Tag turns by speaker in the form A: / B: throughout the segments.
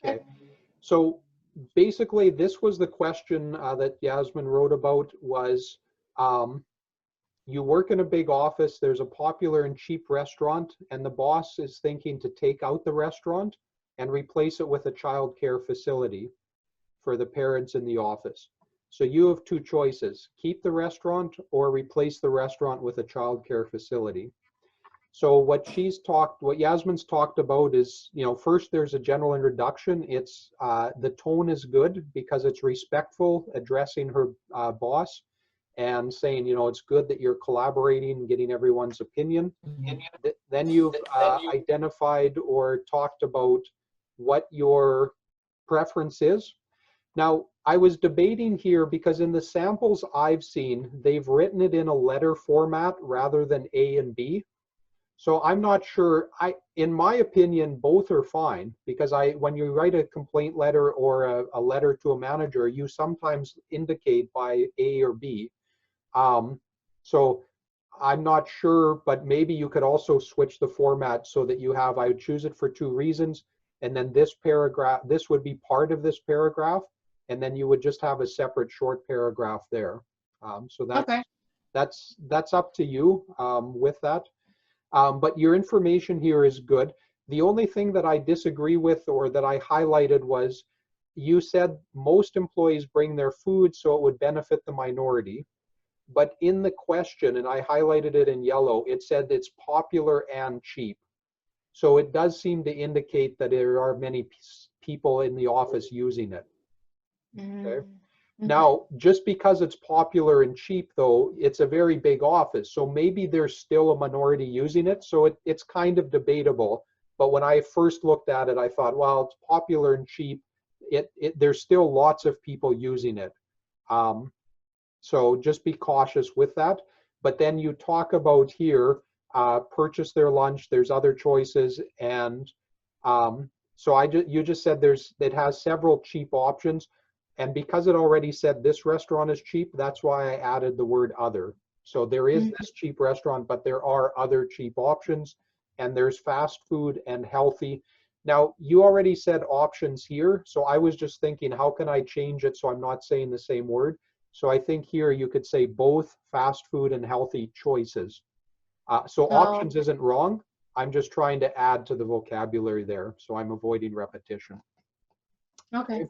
A: Okay. So basically, this was the question that Yasmin wrote about was, you work in a big office, there's a popular and cheap restaurant, and the boss is thinking to take out the restaurant and replace it with a child care facility for the parents in the office. So you have two choices: keep the restaurant or replace the restaurant with a child care facility. So what Yasmin's talked about is, first there's a general introduction. It's the tone is good because it's respectful, addressing her boss and saying, it's good that you're collaborating and getting everyone's opinion. Then you've identified or talked about what your preference is. Now, I was debating here because in the samples I've seen, they've written it in a letter format rather than A and B. So I'm not sure. In my opinion, both are fine because when you write a complaint letter or a letter to a manager, you sometimes indicate by A or B. So I'm not sure, but maybe you could also switch the format so that I would choose it for two reasons, and then this would be part of this paragraph, and then you would just have a separate short paragraph there. So that's up to you with that. But your information here is good. The only thing that I disagree with or that I highlighted was you said most employees bring their food, so it would benefit the minority. But in the question, and I highlighted it in yellow, it said it's popular and cheap. So it does seem to indicate that there are many people in the office using it. Okay. Now, just because it's popular and cheap, though, it's a very big office. So maybe there's still a minority using it. So it's kind of debatable. But when I first looked at it, I thought, well, it's popular and cheap. There's still lots of people using it. So just be cautious with that. But then you talk about here, purchase their lunch. There's other choices. And so you just said it has several cheap options. And because it already said this restaurant is cheap, that's why I added the word other. So there is this cheap restaurant, but there are other cheap options, and there's fast food and healthy. Now, you already said options here, so I was just thinking, how can I change it so I'm not saying the same word? So I think here you could say both fast food and healthy choices. So options isn't wrong. I'm just trying to add to the vocabulary there, so I'm avoiding repetition.
B: Okay.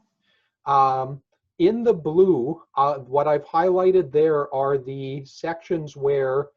A: In the blue, what I've highlighted there are the sections where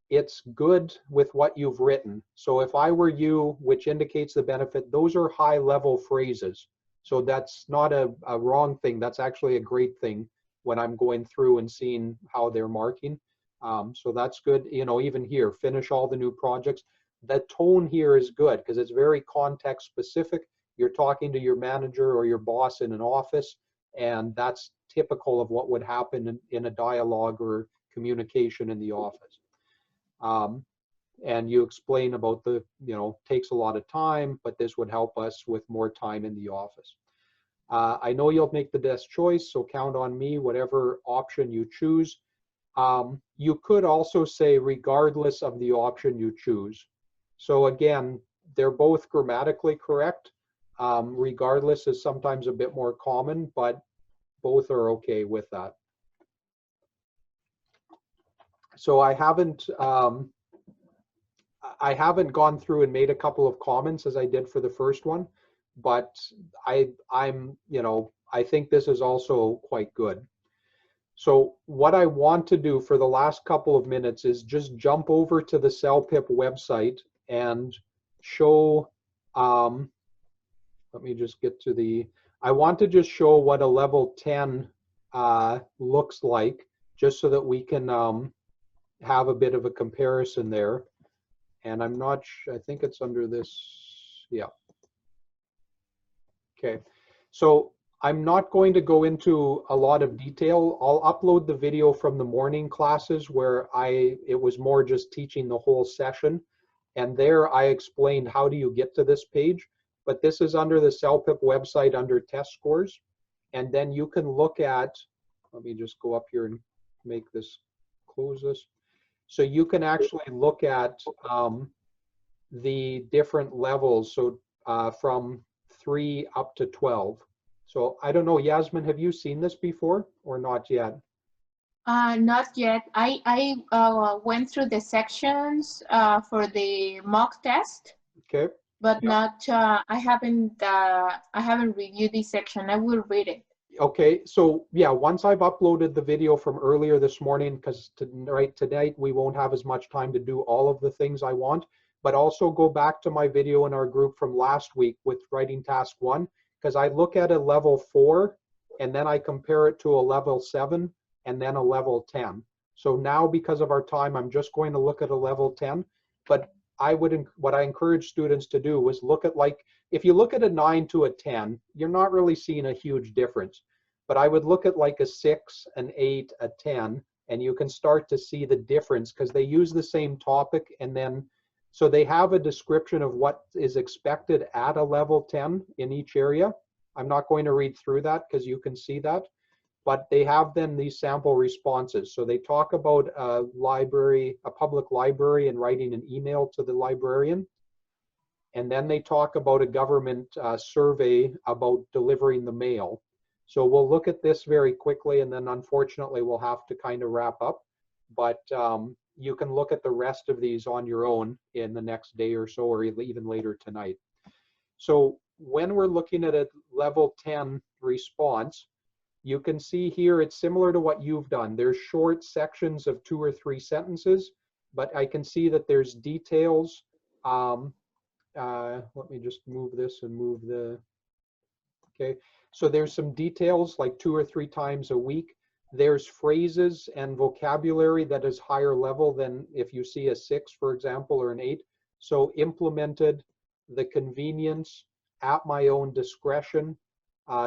A: it's good with what you've written. So if I were you, which indicates the benefit, those are high level phrases. So that's not a wrong thing. That's actually a great thing when I'm going through and seeing how they're marking. So that's good. Even here, finish all the new projects. The tone here is good because it's very context specific. You're talking to your manager or your boss in an office, and that's typical of what would happen in a dialogue or communication in the office. And you explain about takes a lot of time, but this would help us with more time in the office. I know you'll make the best choice, so count on me, whatever option you choose. You could also say regardless of the option you choose. So again, they're both grammatically correct. Regardless is sometimes a bit more common, but both are okay with that. So I haven't gone through and made a couple of comments as I did for the first one, but I think this is also quite good. So what I want to do for the last couple of minutes is just jump over to the CELPIP website and show, let me just get to I want to just show what a level 10 looks like, just so that we can have a bit of a comparison there. And I'm not sure, I think it's under this, yeah. Okay, so I'm not going to go into a lot of detail. I'll upload the video from the morning classes where it was more just teaching the whole session. And there I explained how do you get to this page. But this is under the CELPIP website under test scores. And then you can look at, let me just go up here and make this, close this. So you can actually look at the different levels. So from 3 up to 12. So I don't know, Yasmin, have you seen this before or not yet?
B: Not yet. I went through the sections for the mock test,
A: Okay.
B: but
A: Yeah.
B: not. I haven't reviewed this section. I will read it.
A: Okay, so yeah, once I've uploaded the video from earlier this morning, because tonight we won't have as much time to do all of the things I want, but also go back to my video in our group from last week with writing task 1, because I look at a level 4 and then I compare it to a level 7 and then a level 10. So now, because of our time, I'm just going to look at a level 10, but what I encourage students to do was look at, like, if you look at a 9 to a 10, you're not really seeing a huge difference. But I would look at like a 6, an 8, a 10, and you can start to see the difference because they use the same topic, and then so they have a description of what is expected at a level 10 in each area. I'm not going to read through that because you can see that, but they have then these sample responses. So they talk about a library, a public library, and writing an email to the librarian. And then they talk about a government survey about delivering the mail. So we'll look at this very quickly, and then unfortunately we'll have to kind of wrap up. But you can look at the rest of these on your own in the next day or so, or even later tonight. So when we're looking at a level 10 response, you can see here it's similar to what you've done. There's short sections of 2 or 3 sentences, but I can see that there's details. Let me just move this and move the, okay. So there's some details like 2 or 3 times a week. There's phrases and vocabulary that is higher level than if you see a 6, for example, or an 8. So implemented, the convenience, at my own discretion,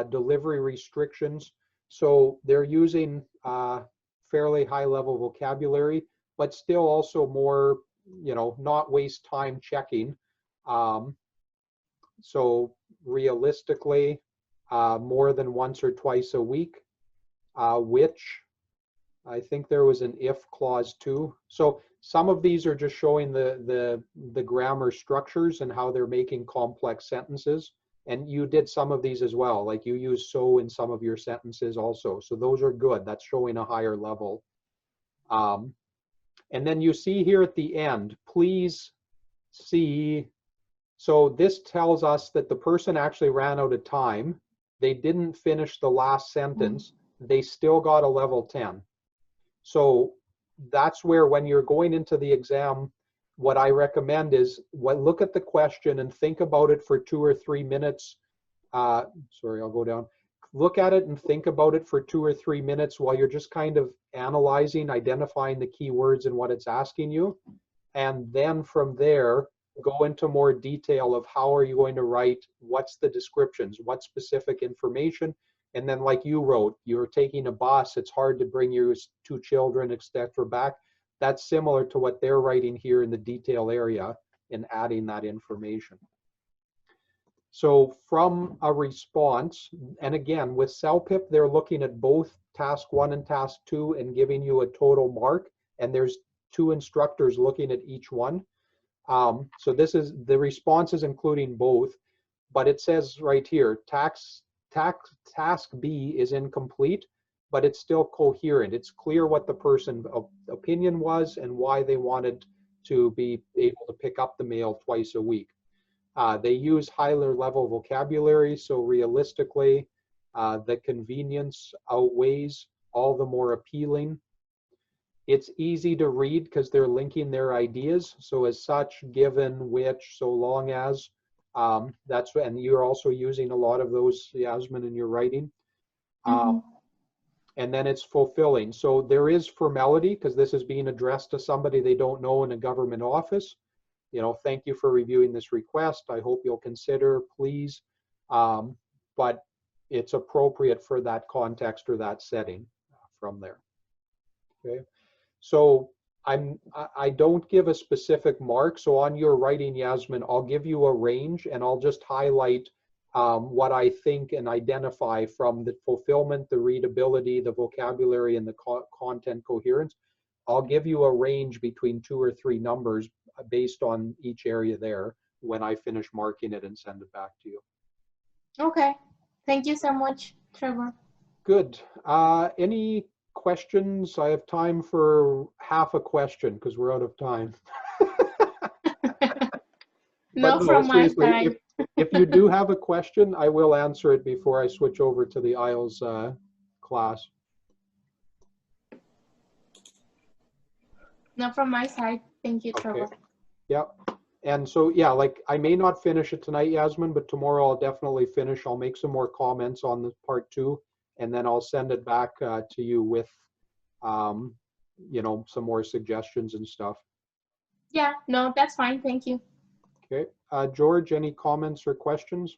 A: delivery restrictions. So they're using fairly high level vocabulary, but still also more, not waste time checking. So realistically, more than once or twice a week, which I think there was an if clause too. So some of these are just showing the grammar structures and how they're making complex sentences. And you did some of these as well, like you use so in some of your sentences also. So those are good. That's showing a higher level. And then you see here at the end, please see. So this tells us that the person actually ran out of time. They didn't finish the last sentence. They still got a level 10. So that's where, when you're going into the exam, what I recommend is look at the question and think about it for 2 or 3 minutes. Sorry, I'll go down. Look at it and think about it for 2 or 3 minutes while you're just kind of analyzing, identifying the key words and what it's asking you. And then from there, go into more detail of how are you going to write, what's the descriptions, what specific information. And then, like you wrote, you're taking a bus, it's hard to bring your 2 children, etc. back. That's similar to what they're writing here in the detail area and adding that information. So from a response, and again, with CELPIP, they're looking at both task 1 and task 2 and giving you a total mark. And there's 2 instructors looking at each one. So this is the responses including both, but it says right here, task B is incomplete, but it's still coherent. It's clear what the person's opinion was and why they wanted to be able to pick up the mail twice a week. They use higher level vocabulary, so realistically, the convenience outweighs all the more appealing. It's easy to read because they're linking their ideas. So as such, given, which, so long as, and you're also using a lot of those, Yasmin, in your writing. And then it's fulfilling. So there is formality because this is being addressed to somebody they don't know in a government office. Thank you for reviewing this request. I hope you'll consider, please. But it's appropriate for that context or that setting from there. Okay. So I don't give a specific mark. So on your writing, Yasmin, I'll give you a range and I'll just highlight what I think and identify from the fulfillment, the readability, the vocabulary, and the content coherence. I'll give you a range between 2 or 3 numbers based on each area there when I finish marking it and send it back to you.
B: Okay. Thank you so much, Trevor.
A: Good. Any questions? I have time for half a question because we're out of time. But
B: No,
A: no,
B: from my
A: seriously,
B: side.
A: if you do have a question, I will answer it before I switch over to the IELTS class.
B: No, from my side. Thank you,
A: Okay.
B: Trevor.
A: Yeah. And so, yeah, like I may not finish it tonight, Yasmin, but tomorrow I'll definitely finish. I'll make some more comments on the part 2, and then I'll send it back to you with, you know, some more suggestions and stuff.
B: Yeah, no, that's fine. Thank you.
A: Okay. George, any comments or questions?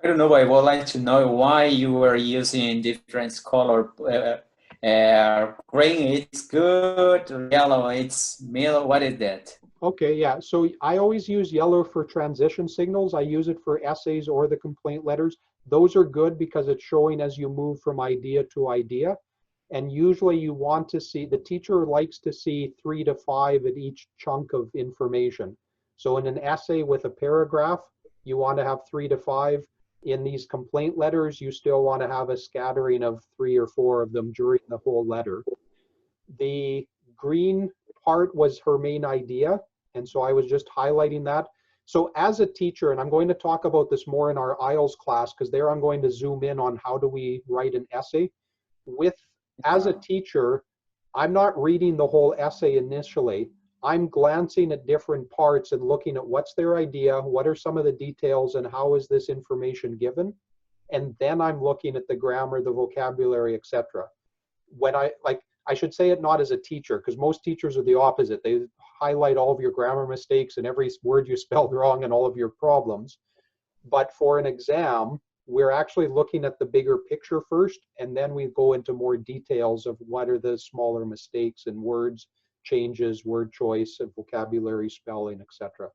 C: I don't know. I would like to know why you were using different color. Green, it's good. Yellow, it's middle. What is that?
A: Okay, yeah. So I always use yellow for transition signals. I use it for essays or the complaint letters. Those are good because it's showing as you move from idea to idea. And usually you want to see, the teacher likes to see 3 to 5 at each chunk of information. So in an essay with a paragraph, you want to have 3 to 5. In these complaint letters, you still want to have a scattering of 3 or 4 of them during the whole letter. The green part was her main idea, and so I was just highlighting that. So as a teacher, and I'm going to talk about this more in our IELTS class, because there I'm going to zoom in on how do we write an essay. As a teacher, I'm not reading the whole essay initially. I'm glancing at different parts and looking at what's their idea, what are some of the details, and how is this information given? And then I'm looking at the grammar, the vocabulary, etc. When I should say it not as a teacher, because most teachers are the opposite. They highlight all of your grammar mistakes and every word you spelled wrong and all of your problems. But for an exam, we're actually looking at the bigger picture first, and then we go into more details of what are the smaller mistakes in words, changes, word choice, and vocabulary, spelling, etc.